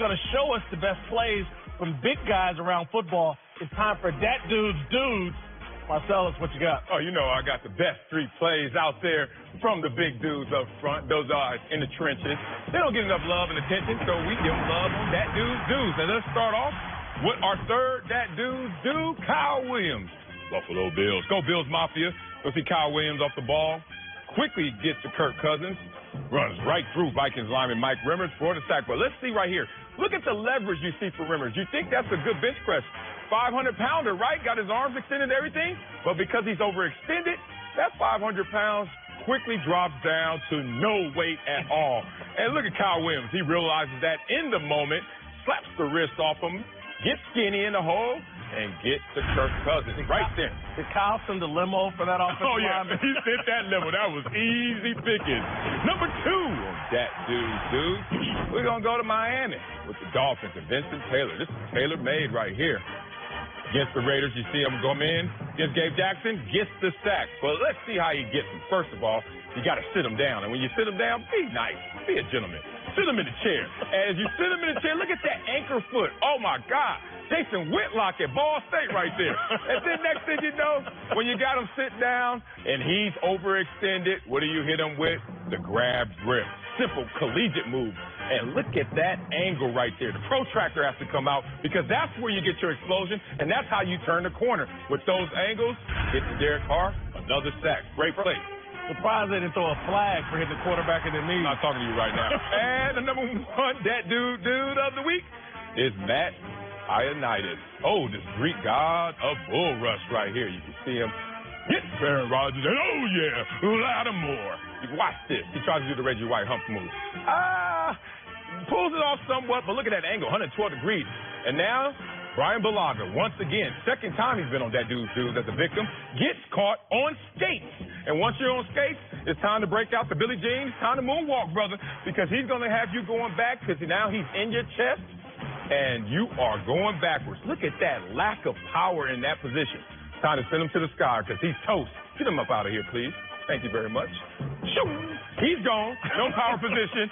going to show us the best plays from big guys around football. It's time for That Dude's Dudes. Marcellus, what you got? Oh, you know I got the best street plays out there from the big dudes up front. Those are in the trenches. They don't get enough love and attention, so we give them love on That Dude's Dudes. Now let's start off with our third That Dude's Dude, Kyle Williams. Buffalo Bills. Go Bills Mafia. Go see Kyle Williams off the ball. Quickly gets to Kirk Cousins. Runs right through Vikings lineman Mike Remmers for the sack. But let's see right here. Look at the leverage you see for Remmers. You think that's a good bench press. 500-pounder, right? Got his arms extended and everything. But because he's overextended, that 500 pounds quickly drops down to no weight at all. And look at Kyle Williams. He realizes that in the moment, slaps the wrist off him, gets skinny in the hole, and gets to Kirk Cousins right there. Did Kyle send the limo for that offensive Oh, yeah. lineman? He sent that limo. That was easy picking. Number 2 on That Dude's Dude. We're going to go to Miami with the Dolphins and Vincent Taylor. This is tailor-made right here. Against the Raiders, you see him come in. Against Gabe Jackson, gets the sack. But let's see how he gets him. First of all, you got to sit him down. And when you sit him down, be nice. Be a gentleman. Sit him in the chair. As you sit him in the chair, look at that anchor foot. Oh, my God. Jason Whitlock at Ball State right there. And then next thing you know, when you got him sit down and he's overextended, what do you hit him with? The grab grip. Simple collegiate move. And look at that angle right there. The protractor has to come out because that's where you get your explosion, and that's how you turn the corner. With those angles, get to Derek Carr, another sack. Great play. Surprised they didn't throw a flag for hitting the quarterback in the knee. I'm not talking to you right now. And the number 1 That Dude of the week is Matt Ioannidis. Oh, this Greek god of bull rush right here. You can see him hit Aaron Rodgers, and oh yeah, Lattimore. Watch this. He tries to do the Reggie White hump move. Pulls it off somewhat, but look at that angle, 112 degrees. And now, Brian Bulaga, once again, second time he's been on That Dude's Dude as a victim, gets caught on skates. And once you're on skates, it's time to break out the Billie Jean. It's time to moonwalk, brother, because he's going to have you going back because now he's in your chest. And you are going backwards. Look at that lack of power in that position. Time to send him to the sky because he's toast. Get him up out of here, please. Thank you very much. Shoot. He's gone. No power position.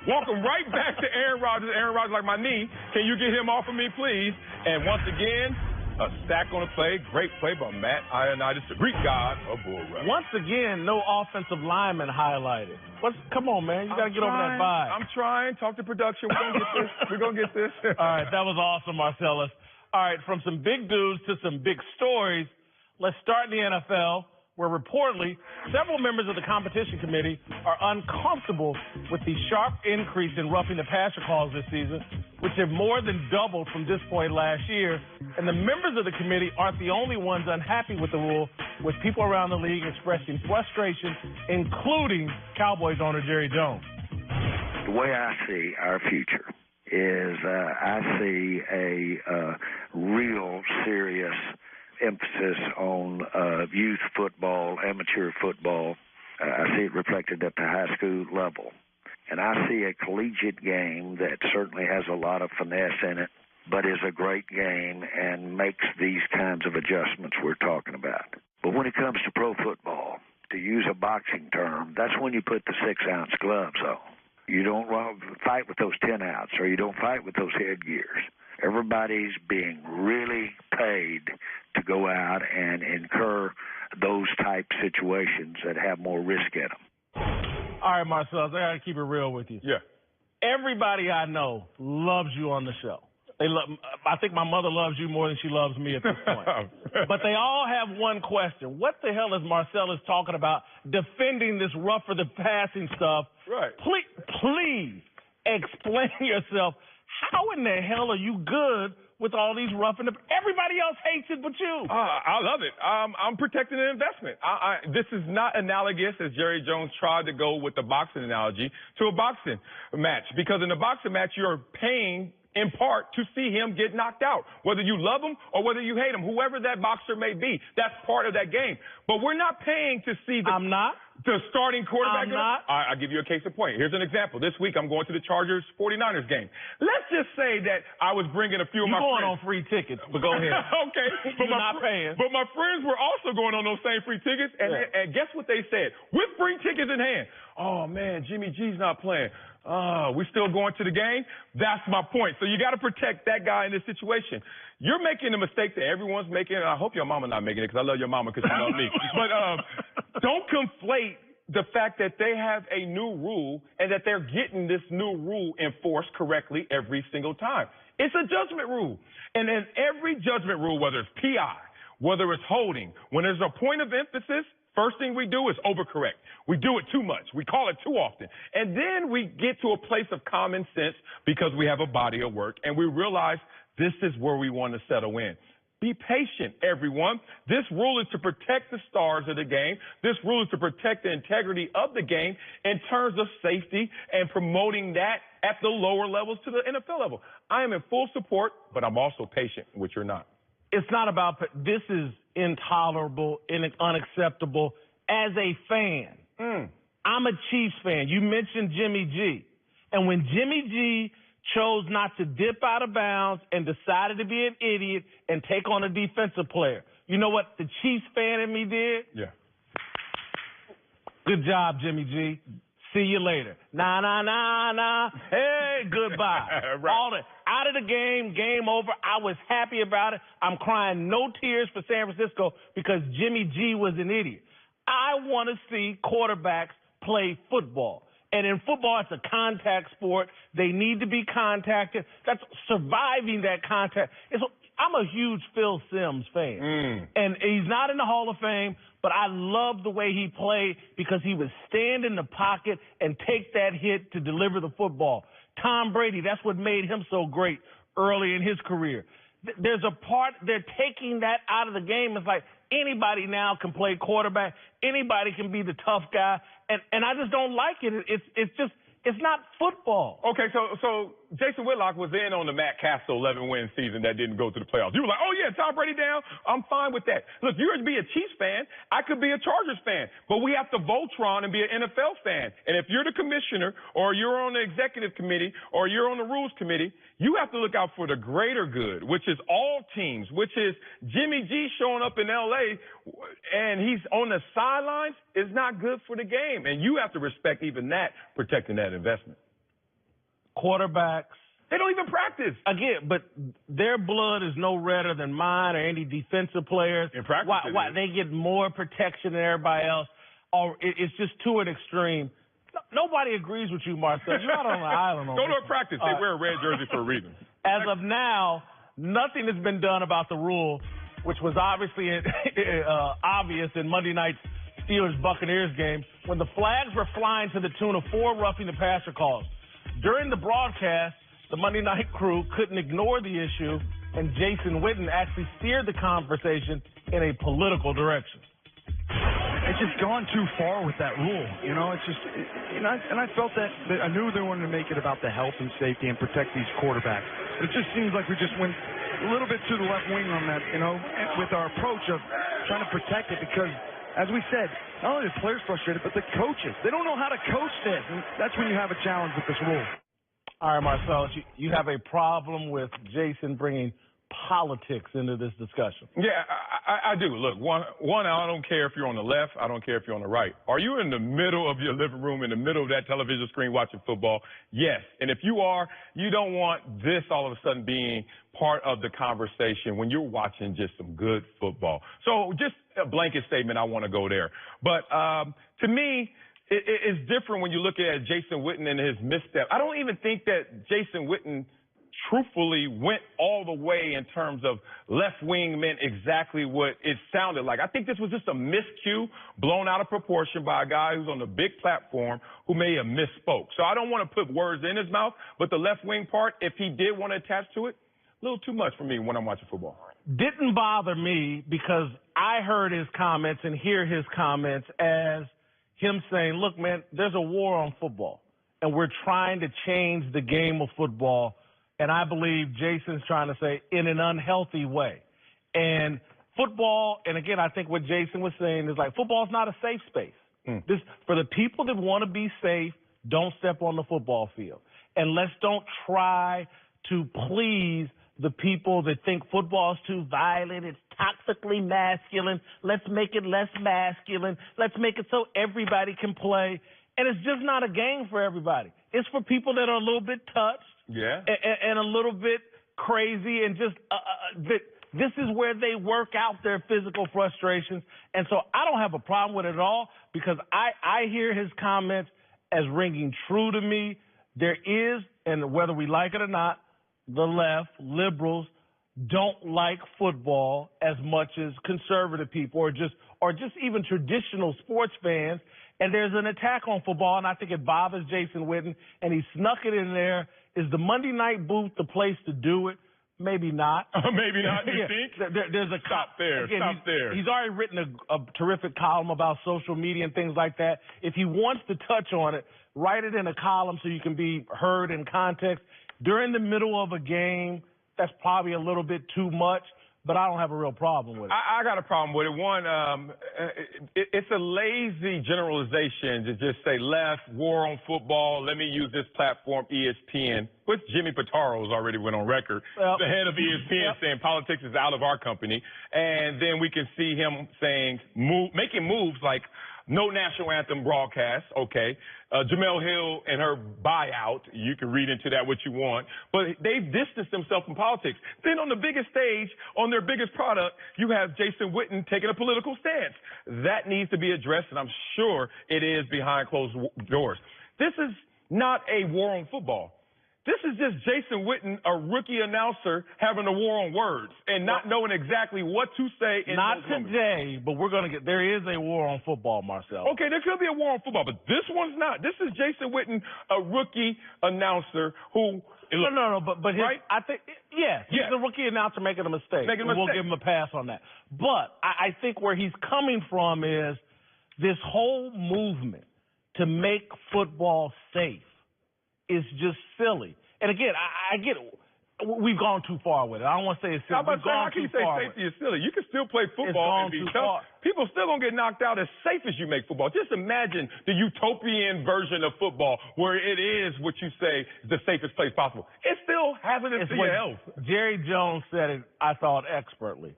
Walk him right back to Aaron Rodgers. Aaron Rodgers like my knee. Can you get him off of me, please? And once again, a sack on the play. Great play by Matt Ioannidis, the Greek god of bull rush. Once again, no offensive lineman highlighted. Come on, man. You got to get over that vibe. I'm trying. Talk to production. We're going to get this. We're going to get this. All right. That was awesome, Marcellus. All right. From some big dudes to some big stories, let's start in the NFL, where reportedly several members of the competition committee are uncomfortable with the sharp increase in roughing the passer calls this season, which have more than doubled from this point last year. And the members of the committee aren't the only ones unhappy with the rule, with people around the league expressing frustration, including Cowboys owner Jerry Jones. The way I see our future is I see a real serious emphasis on youth football, amateur football. I see it reflected at the high school level. And I see a collegiate game that certainly has a lot of finesse in it, but is a great game and makes these kinds of adjustments we're talking about. But when it comes to pro football, to use a boxing term, that's when you put the 6-ounce gloves on. You don't fight with those 10-outs, or you don't fight with those headgears. Everybody's being really paid to go out and incur those type situations that have more risk in them. All right, Marcellus, I got to keep it real with you. Yeah. Everybody I know loves you on the show. I think my mother loves you more than she loves me at this point. But they all have one question. What the hell is Marcellus talking about defending this rougher the passing stuff? Right. Please explain yourself. How in the hell are you good with all these roughing the... Everybody else hates it but you. I love it. I'm protecting an investment. This is not analogous, as Jerry Jones tried to go with the boxing analogy, to a boxing match. Because in a boxing match, you're paying in part to see him get knocked out, whether you love him or whether you hate him, whoever that boxer may be. That's part of that game. But we're not paying to see the... I'm not. The starting quarterback. I'm not. I'll give you a case in point. Here's an example. This week, I'm going to the Chargers-49ers game. Let's just say that I was bringing a few of my friends. You're going on free tickets, but go ahead. Okay. You're not paying. But my friends were also going on those same free tickets, and guess what they said? With free tickets in hand. Oh, man, Jimmy G's not playing. We still going to the game? That's my point. So you got to protect that guy in this situation. You're making the mistake that everyone's making, and I hope your mama not making it because I love your mama because she loves me. But don't conflate the fact that they have a new rule and that they're getting this new rule enforced correctly every single time. It's a judgment rule. And in every judgment rule, whether it's PI, whether it's holding, when there's a point of emphasis, first thing we do is overcorrect. We do it too much. We call it too often. And then we get to a place of common sense because we have a body of work and we realize this is where we want to settle in. Be patient, everyone. This rule is to protect the stars of the game. This rule is to protect the integrity of the game in terms of safety and promoting that at the lower levels to the NFL level. I am in full support, but I'm also patient, which you're not. It's not about – this is intolerable and unacceptable as a fan. I'm a Chiefs fan. You mentioned Jimmy G. And when Jimmy G chose not to dip out of bounds and decided to be an idiot and take on a defensive player, you know what the Chiefs fan in me did? Yeah. Good job, Jimmy G. See you later. Nah, nah, nah, nah. Hey, goodbye. Right. All that. Out of the game, game over. I was happy about it. I'm crying no tears for San Francisco because Jimmy G was an idiot. I want to see quarterbacks play football. And in football, it's a contact sport. They need to be contacted. That's surviving that contact. I'm a huge Phil Simms fan. And he's not in the Hall of Fame, but I love the way he played because he would stand in the pocket and take that hit to deliver the football. Tom Brady, that's what made him so great early in his career. There's a part, they're taking that out of the game. It's like anybody now can play quarterback. Anybody can be the tough guy. And I just don't like it. It's not football. Okay, so Jason Whitlock was in on the Matt Castle 11-win season that didn't go to the playoffs. You were like, oh, yeah, Tom Brady down. I'm fine with that. Look, you're to be a Chiefs fan. I could be a Chargers fan. But we have to Voltron and be an NFL fan. And if you're the commissioner or you're on the executive committee or you're on the rules committee, you have to look out for the greater good, which is all teams, which is Jimmy G showing up in L.A. and he's on the sidelines is not good for the game. And you have to respect even that, protecting that investment. Quarterbacks. They don't even practice. Again, but their blood is no redder than mine or any defensive players. In practice, why they get more protection than everybody else? Or it's just to an extreme. Nobody agrees with you, Marcel. You're not on an island. Go to a practice. They wear a red jersey for a reason. As of now, nothing has been done about the rule, which was obviously obvious in Monday night's Steelers-Buccaneers game when the flags were flying to the tune of 4 roughing the passer calls. During the broadcast, the Monday night crew couldn't ignore the issue, and Jason Witten actually steered the conversation in a political direction. It's just gone too far with that rule. You know, it's just, and I felt that I knew they wanted to make it about the health and safety and protect these quarterbacks. It just seems like we just went a little bit to the left wing on that, you know, with our approach of trying to protect it because, as we said, not only the players frustrated, but the coaches. They don't know how to coach this, and that's when you have a challenge with this rule. All right, Marcellus, you have a problem with Jason bringing politics into this discussion. Yeah, I do. Look, one, I don't care if you're on the left. I don't care if you're on the right. Are you in the middle of your living room, in the middle of that television screen watching football? Yes. And if you are, you don't want this all of a sudden being part of the conversation when you're watching just some good football. So just a blanket statement, I want to go there. But to me, it's different when you look at Jason Witten and his misstep. I don't even think that Jason Witten truthfully went all the way in terms of left wing meant exactly what it sounded like. I think this was just a miscue blown out of proportion by a guy who's on the big platform who may have misspoke. So I don't want to put words in his mouth, but the left wing part, if he did want to attach to it, a little too much for me when I'm watching football. Didn't bother me because I heard his comments and hear his comments as him saying, look, man, there's a war on football, and we're trying to change the game of football. And I believe Jason's trying to say in an unhealthy way. And football, and again, I think what Jason was saying is like football's not a safe space. This, for the people that want to be safe, don't step on the football field. And let's don't try to please the people that think football is too violent, it's toxically masculine. Let's make it less masculine. Let's make it so everybody can play. And it's just not a game for everybody. It's for people that are a little bit touched. Yeah. And a little bit crazy, and just this is where they work out their physical frustrations. And so I don't have a problem with it at all, because I hear his comments as ringing true to me. There is, and whether we like it or not, the left, liberals, don't like football as much as conservative people or just even traditional sports fans. And there's an attack on football, and I think it bothers Jason Witten, and he snuck it in there. Is the Monday Night Booth the place to do it? Maybe not. Maybe not, you think? There's a Stop there. Again, Stop there. He's already written a terrific column about social media and things like that. If he wants to touch on it, write it in a column so you can be heard in context. During the middle of a game, that's probably a little bit too much, but I don't have a real problem with it. I got a problem with it. One, it's a lazy generalization to just say left, war on football. Let me use this platform, ESPN, which Jimmy Pataro's already went on record, the head of ESPN, saying politics is out of our company. And then we can see him saying, making moves like no national anthem broadcast, okay. Jemele Hill and her buyout, you can read into that what you want, but they've distanced themselves from politics. Then on the biggest stage, on their biggest product, you have Jason Witten taking a political stance. That needs to be addressed, and I'm sure it is behind closed doors. This is not a war on football. This is just Jason Witten, a rookie announcer, having a war on words and not knowing exactly what to say. Not today, but there is a war on football, Marcel. Okay, there could be a war on football, but this one's not. This is Jason Witten, a rookie announcer who. No, but right? I think, he's a rookie announcer making a mistake. We'll give him a pass on that. But I think where he's coming from is this whole movement to make football safe is just silly. And again, I get it. We've gone too far with it. I don't want to say it's silly. How can you say safety is silly? You can still play football and be tough. People still going to get knocked out as safe as you make football. Just imagine the utopian version of football where it is what you say is the safest place possible. It's still hazardous to your health. Jerry Jones said it, I thought, expertly.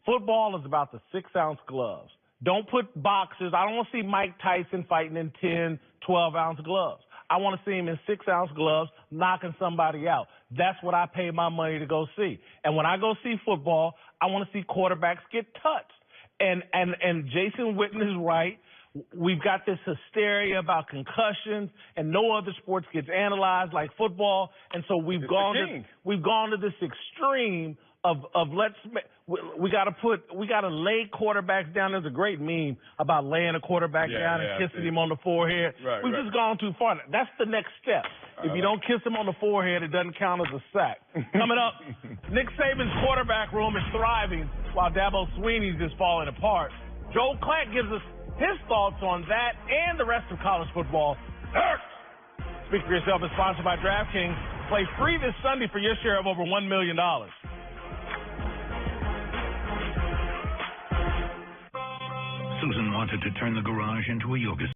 Football is about the 6-ounce gloves. Don't put boxers. I don't want to see Mike Tyson fighting in 10, 12-ounce gloves. I want to see him in 6-ounce gloves knocking somebody out. That's what I pay my money to go see. And when I go see football, I want to see quarterbacks get touched. And Jason Witten is right. We've got this hysteria about concussions, and no other sports gets analyzed like football. And so we've gone to this extreme of we got to lay quarterbacks down. There's a great meme about laying a quarterback down and kissing him on the forehead. We've just gone too far. That's the next step. If you don't kiss him on the forehead, it doesn't count as a sack. Coming up, Nick Saban's quarterback room is thriving while Dabo Swinney's is falling apart. Joel Klatt gives us his thoughts on that and the rest of college football. Speak for Yourself is sponsored by DraftKings. Play free this Sunday for your share of over $1 million. Susan wanted to turn the garage into a yoga